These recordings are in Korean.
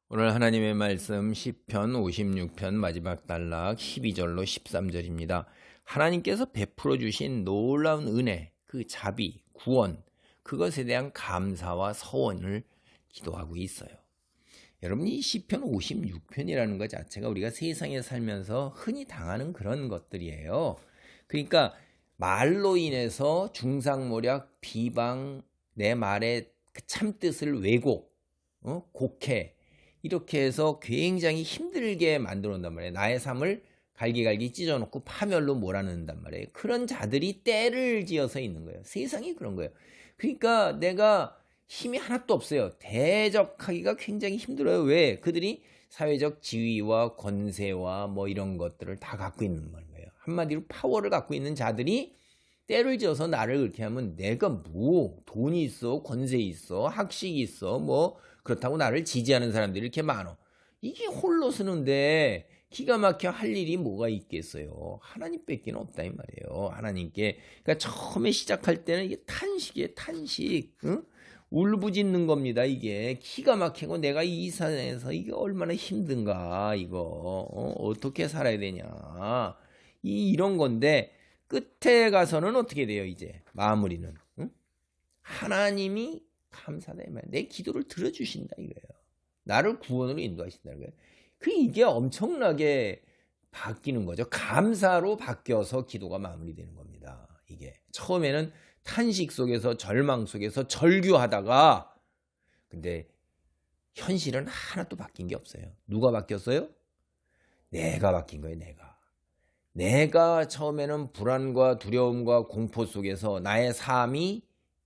오늘 하나님의 말씀 시편 56편 마지막 단락 12절로 13절입니다. 하나님께서 베풀어 주신 놀라운 은혜, 그 자비, 구원, 그것에 대한 감사와 서원을 기도하고 있어요. 여러분, 이 시편 56편이라는 것 자체가 우리가 세상에 살면서 흔히 당하는 그런 것들이에요. 그러니까 말로 인해서 중상모략, 비방, 내 말의 그 참뜻을 왜곡, 곡해, 이렇게 해서 굉장히 힘들게 만들어 놓는단 말이에요. 나의 삶을 갈기갈기 찢어놓고 파멸로 몰아넣는단 말이에요. 그런 자들이 때를 지어서 있는 거예요. 세상이 그런 거예요. 그러니까 내가 힘이 하나도 없어요. 대적하기가 굉장히 힘들어요. 왜? 그들이 사회적 지위와 권세와 뭐 이런 것들을 다 갖고 있는 거예요. 한마디로 파워를 갖고 있는 자들이 때를 지어서 나를 그렇게 하면 내가 뭐 돈이 있어, 권세 있어, 학식이 있어, 뭐 그렇다고 나를 지지하는 사람들이 이렇게 많어. 이게 홀로 쓰는데 기가 막혀 할 일이 뭐가 있겠어요. 하나님밖에는 없다 이 말이에요. 하나님께. 그러니까 처음에 시작할 때는 이게 탄식이에요. 탄식. 응? 울부짖는 겁니다. 이게 기가 막히고 내가 이 세상에서 이게 얼마나 힘든가 이거 어떻게 살아야 되냐 이런 건데 끝에 가서는 어떻게 돼요? 이제 마무리는 응? 하나님이 감사다 이 말이에요. 내 기도를 들어주신다 이거예요. 나를 구원으로 인도하신다는 거예요. 이게 엄청나게 바뀌는 거죠. 감사로 바뀌어서 기도가 마무리되는 겁니다. 이게 처음에는 탄식 속에서 절망 속에서 절규하다가 근데 현실은 하나도 바뀐 게 없어요. 누가 바뀌었어요? 내가 바뀐 거예요. 내가 처음에는 불안과 두려움과 공포 속에서 나의 삶이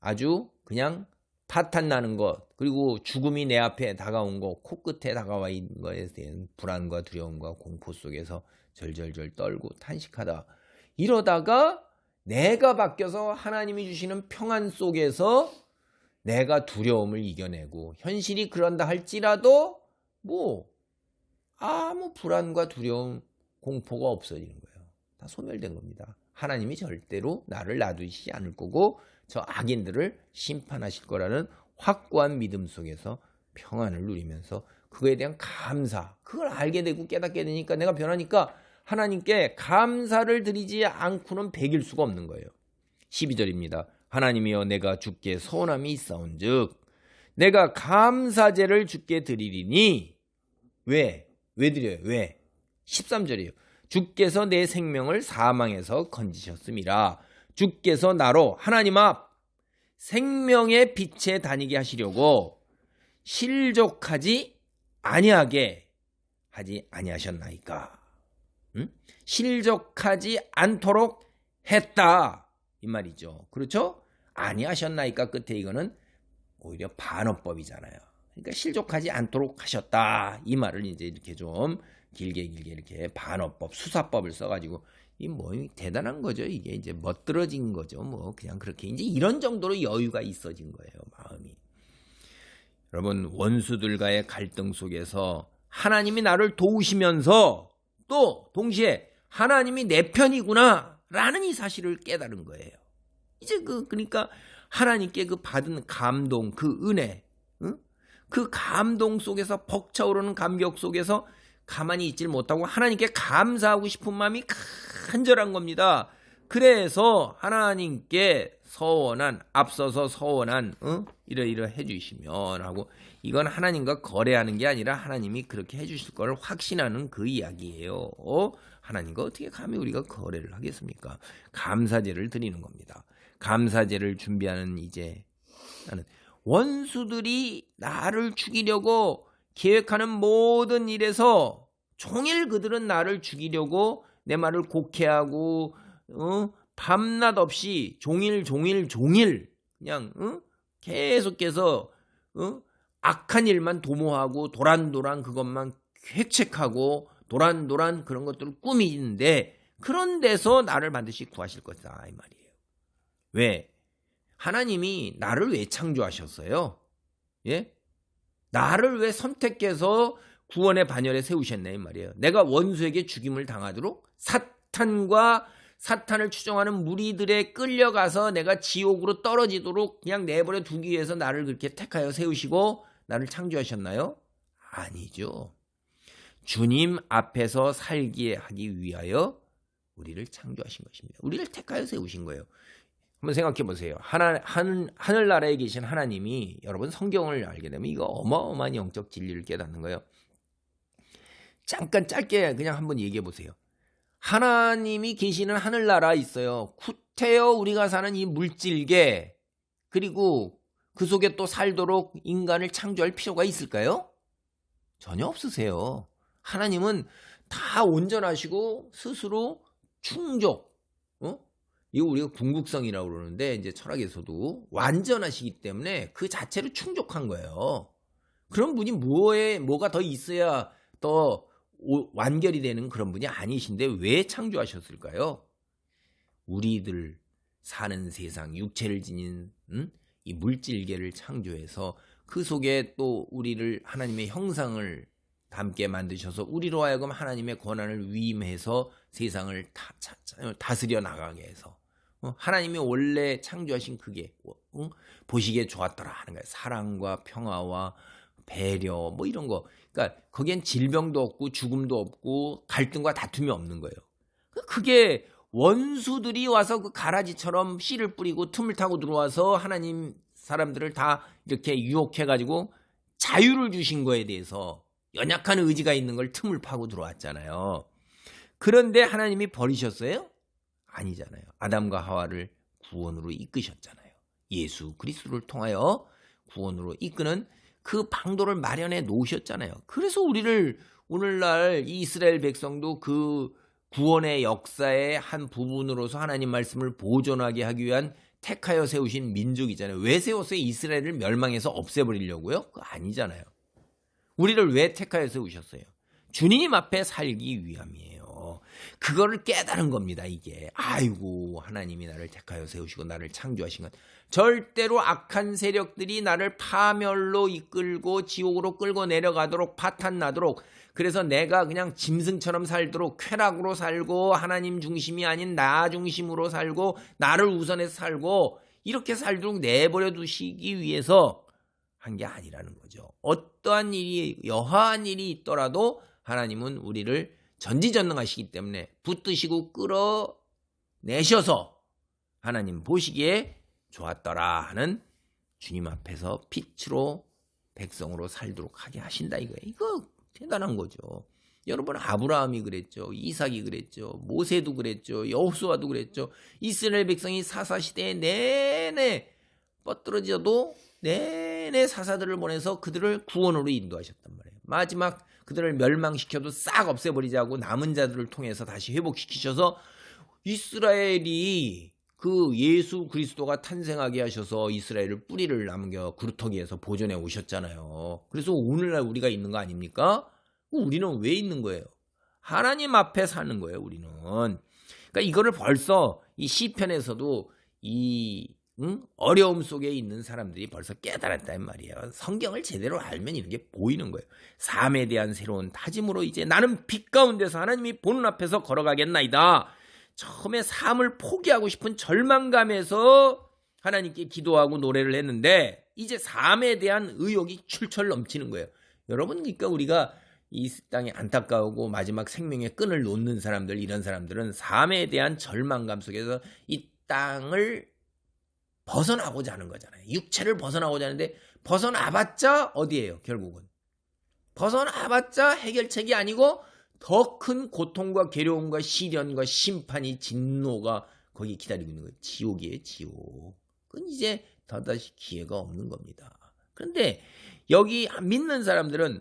아주 그냥 파탄 나는 것, 그리고 죽음이 내 앞에 다가온 것, 코끝에 다가와 있는 것에 대한 불안과 두려움과 공포 속에서 절절절 떨고 탄식하다. 이러다가 내가 바뀌어서 하나님이 주시는 평안 속에서 내가 두려움을 이겨내고 현실이 그런다 할지라도 뭐 아무 불안과 두려움, 공포가 없어지는 거예요. 다 소멸된 겁니다. 하나님이 절대로 나를 놔두시지 않을 거고 저 악인들을 심판하실 거라는 확고한 믿음 속에서 평안을 누리면서 그거에 대한 감사, 그걸 알게 되고 깨닫게 되니까 내가 변하니까 하나님께 감사를 드리지 않고는 배길 수가 없는 거예요. 12절입니다. 하나님이여 내가 주께 서원함이 있사온즉 내가 감사제를 주께 드리리니 왜 드려요? 왜? 13절이에요. 주께서 내 생명을 사망에서 건지셨음이라. 주께서 나로 하나님 앞 생명의 빛에 다니게 하시려고 실족하지 아니하게 하지 아니하셨나이까. 응? 실족하지 않도록 했다 이 말이죠. 그렇죠? 아니하셨나이까 끝에 이거는 오히려 반어법이잖아요. 그러니까 실족하지 않도록 하셨다 이 말을 이제 이렇게 좀 길게 이렇게 반어법, 수사법을 써가지고 이 뭐 대단한 거죠. 이게 이제 멋들어진 거죠. 뭐 그냥 그렇게 이제 이런 정도로 여유가 있어진 거예요. 마음이. 여러분 원수들과의 갈등 속에서 하나님이 나를 도우시면서 또 동시에 하나님이 내 편이구나라는 이 사실을 깨달은 거예요. 이제 그러니까 하나님께 그 받은 감동, 그 은혜, 응? 그 감동 속에서 벅차오르는 감격 속에서 가만히 있질 못하고 하나님께 감사하고 싶은 마음이 간절한 겁니다. 그래서 하나님께 앞서서 서원한 이러이러 해주시면 하고 이건 하나님과 거래하는 게 아니라 하나님이 그렇게 해주실 걸 확신하는 그 이야기예요. 하나님과 어떻게 감히 우리가 거래를 하겠습니까? 감사제를 드리는 겁니다. 감사제를 준비하는 이제 나는 원수들이 나를 죽이려고 계획하는 모든 일에서 종일 그들은 나를 죽이려고 내 말을 곡해하고 밤낮 없이 종일 그냥 계속해서 악한 일만 도모하고 도란도란 그것만 획책하고 도란도란 그런 것들을 꾸미는데 그런 데서 나를 반드시 구하실 것이다 이 말이에요. 왜? 하나님이 나를 왜 창조하셨어요? 예? 나를 왜 선택해서 구원의 반열에 세우셨네 이 말이에요. 내가 원수에게 죽임을 당하도록 사탄을 추종하는 무리들에 끌려가서 내가 지옥으로 떨어지도록 그냥 내버려 두기 위해서 나를 그렇게 택하여 세우시고 나를 창조하셨나요? 아니죠. 주님 앞에서 살게 하기 위하여 우리를 창조하신 것입니다. 우리를 택하여 세우신 거예요. 한번 생각해 보세요. 하늘나라에 계신 하나님이, 여러분 성경을 알게 되면 이거 어마어마한 영적 진리를 깨닫는 거예요. 잠깐 짧게 그냥 한번 얘기해 보세요. 하나님이 계시는 하늘나라에 있어요. 구태여 우리가 사는 이 물질계, 그리고 그 속에 또 살도록 인간을 창조할 필요가 있을까요? 전혀 없으세요. 하나님은 다 온전하시고 스스로 충족, 이거 우리가 궁극성이라고 그러는데 이제 철학에서도 완전하시기 때문에 그 자체로 충족한 거예요. 그런 분이 뭐가 더 있어야 더 완결이 되는 그런 분이 아니신데 왜 창조하셨을까요? 우리들 사는 세상, 육체를 지닌 이 물질계를 창조해서 그 속에 또 우리를 하나님의 형상을 담게 만드셔서 우리로 하여금 하나님의 권한을 위임해서 세상을 다스려 나가게 해서 하나님이 원래 창조하신 그게 보시기에 좋았더라 하는 거예요. 사랑과 평화와 배려 뭐 이런 거. 그러니까 거기엔 질병도 없고 죽음도 없고 갈등과 다툼이 없는 거예요. 그게 원수들이 와서 그 가라지처럼 씨를 뿌리고 틈을 타고 들어와서 하나님 사람들을 다 이렇게 유혹해가지고 자유를 주신 거에 대해서 연약한 의지가 있는 걸 틈을 파고 들어왔잖아요. 그런데 하나님이 버리셨어요? 아니잖아요. 아담과 하와를 구원으로 이끄셨잖아요. 예수 그리스도를 통하여 구원으로 이끄는 그 방도를 마련해 놓으셨잖아요. 그래서 우리를 오늘날 이 이스라엘 백성도 그 구원의 역사의 한 부분으로서 하나님 말씀을 보존하게 하기 위한 택하여 세우신 민족이잖아요. 왜 세웠어요? 이스라엘을 멸망해서 없애버리려고요? 그거 아니잖아요. 우리를 왜 택하여 세우셨어요? 주님 앞에 살기 위함이에요. 그거를 깨달은 겁니다. 이게 아이고 하나님이 나를 택하여 세우시고 나를 창조하신 건 절대로 악한 세력들이 나를 파멸로 이끌고 지옥으로 끌고 내려가도록 파탄나도록, 그래서 내가 그냥 짐승처럼 살도록 쾌락으로 살고 하나님 중심이 아닌 나 중심으로 살고 나를 우선해서 살고 이렇게 살도록 내버려 두시기 위해서 한 게 아니라는 거죠. 어떠한 일이 여하한 일이 있더라도 하나님은 우리를 전지전능하시기 때문에 붙드시고 끌어내셔서 하나님 보시기에 좋았더라 하는 주님 앞에서 빛으로 백성으로 살도록 하게 하신다 이거예요. 이거 대단한 거죠. 여러분 아브라함이 그랬죠. 이삭이 그랬죠. 모세도 그랬죠. 여호수아도 그랬죠. 이스라엘 백성이 사사시대에 내내 뻗들어져도 내내 사사들을 보내서 그들을 구원으로 인도하셨단 말이에요. 마지막 그들을 멸망시켜도 싹 없애버리자고 남은 자들을 통해서 다시 회복시키셔서 이스라엘이 그 예수 그리스도가 탄생하게 하셔서 이스라엘을 뿌리를 남겨 구루터기에서 보존해 오셨잖아요. 그래서 오늘날 우리가 있는 거 아닙니까? 우리는 왜 있는 거예요? 하나님 앞에 사는 거예요, 우리는. 그러니까 이거를 벌써 이 시편에서도 이 어려움 속에 있는 사람들이 벌써 깨달았단 말이에요. 성경을 제대로 알면 이런 게 보이는 거예요. 삶에 대한 새로운 다짐으로 이제 나는 빛 가운데서 하나님이 보는 앞에서 걸어가겠나이다. 처음에 삶을 포기하고 싶은 절망감에서 하나님께 기도하고 노래를 했는데 이제 삶에 대한 의욕이 출철 넘치는 거예요. 여러분, 그러니까 우리가 이 땅에 안타까우고 마지막 생명의 끈을 놓는 사람들, 이런 사람들은 삶에 대한 절망감 속에서 이 땅을 벗어나고자 하는 거잖아요. 육체를 벗어나고자 하는데 벗어나봤자 어디예요? 결국은 벗어나봤자 해결책이 아니고 더 큰 고통과 괴로움과 시련과 심판이, 진노가 거기 기다리고 있는 거예요. 지옥이에요, 지옥. 그건 이제 다시 기회가 없는 겁니다. 그런데 여기 믿는 사람들은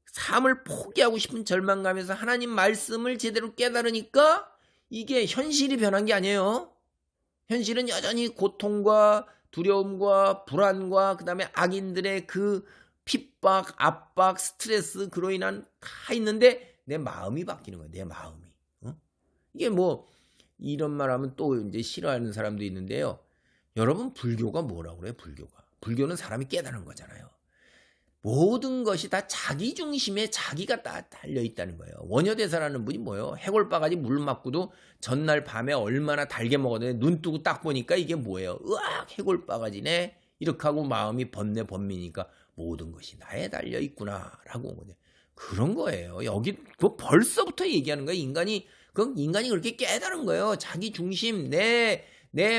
삶을 포기하고 싶은 절망감에서 하나님 말씀을 제대로 깨달으니까 이게 현실이 변한 게 아니에요. 현실은 여전히 고통과 두려움과 불안과 그다음에 악인들의 그 핍박, 압박, 스트레스, 그로 인한 다 있는데 내 마음이 바뀌는 거야. 내 마음이. 이게 뭐 이런 말하면 또 이제 싫어하는 사람도 있는데요. 여러분, 불교가 뭐라고 그래요? 불교는 사람이 깨달은 거잖아요. 모든 것이 다 자기 중심에 자기가 다 달려있다는 거예요. 원효대사라는 분이 뭐예요? 해골바가지 물 맞고도 전날 밤에 얼마나 달게 먹었는데 눈 뜨고 딱 보니까 이게 뭐예요? 으악, 해골바가지네. 이렇게 하고 마음이 번뇌 번미니까 모든 것이 나에 달려 있구나라고 온 거죠. 그런 거예요. 여기 벌써부터 얘기하는 거예요. 인간이 그렇게 깨달은 거예요. 자기 중심, 내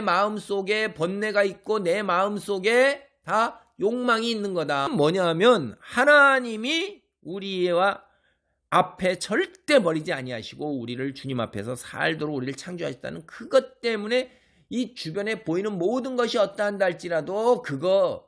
마음 속에 번뇌가 있고 내 마음 속에 다 욕망이 있는 거다. 뭐냐면 하나님이 우리와 앞에 절대 버리지 아니하시고 우리를 주님 앞에서 살도록 우리를 창조하셨다는 그것 때문에 이 주변에 보이는 모든 것이 어떠한다 할지라도 그거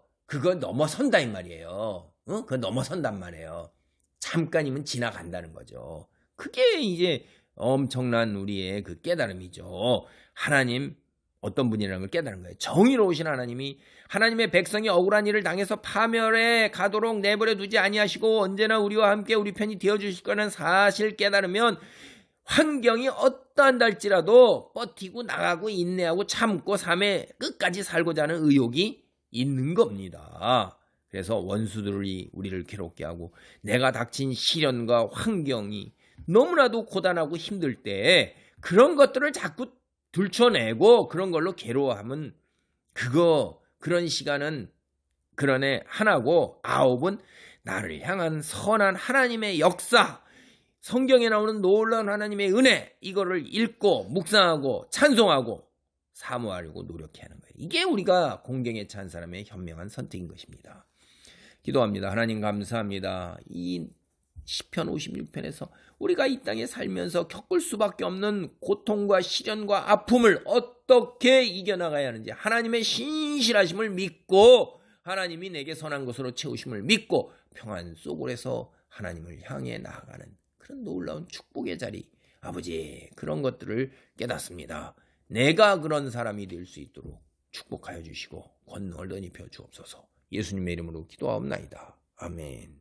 넘어선다 이 말이에요. 그거 넘어선단 말이에요. 잠깐이면 지나간다는 거죠. 그게 이제 엄청난 우리의 그 깨달음이죠. 하나님 어떤 분이라는 걸 깨달은 거예요. 정의로우신 하나님이 하나님의 백성이 억울한 일을 당해서 파멸에 가도록 내버려 두지 아니하시고 언제나 우리와 함께 우리 편이 되어주실 거라는 사실 깨달으면 환경이 어떠한다 할지라도 버티고 나가고 인내하고 참고 삶의 끝까지 살고자 하는 의욕이 있는 겁니다. 그래서 원수들이 우리를 괴롭게 하고 내가 닥친 시련과 환경이 너무나도 고단하고 힘들 때 그런 것들을 자꾸 들춰내고 그런 걸로 괴로워하면 그런 시간은 그러네 하나고 9은 나를 향한 선한 하나님의 역사, 성경에 나오는 놀라운 하나님의 은혜, 이거를 읽고 묵상하고 찬송하고 사모하려고 노력해야 하는 거예요. 이게 우리가 공경에 찬 사람의 현명한 선택인 것입니다. 기도합니다. 하나님 감사합니다. 이 시편 56편에서 우리가 이 땅에 살면서 겪을 수밖에 없는 고통과 시련과 아픔을 어떻게 이겨나가야 하는지 하나님의 신실하심을 믿고 하나님이 내게 선한 것으로 채우심을 믿고 평안 속으로서 하나님을 향해 나아가는 그런 놀라운 축복의 자리, 아버지 그런 것들을 깨닫습니다. 내가 그런 사람이 될 수 있도록 축복하여 주시고 권능을 덧입혀 주옵소서. 예수님의 이름으로 기도하옵나이다. 아멘.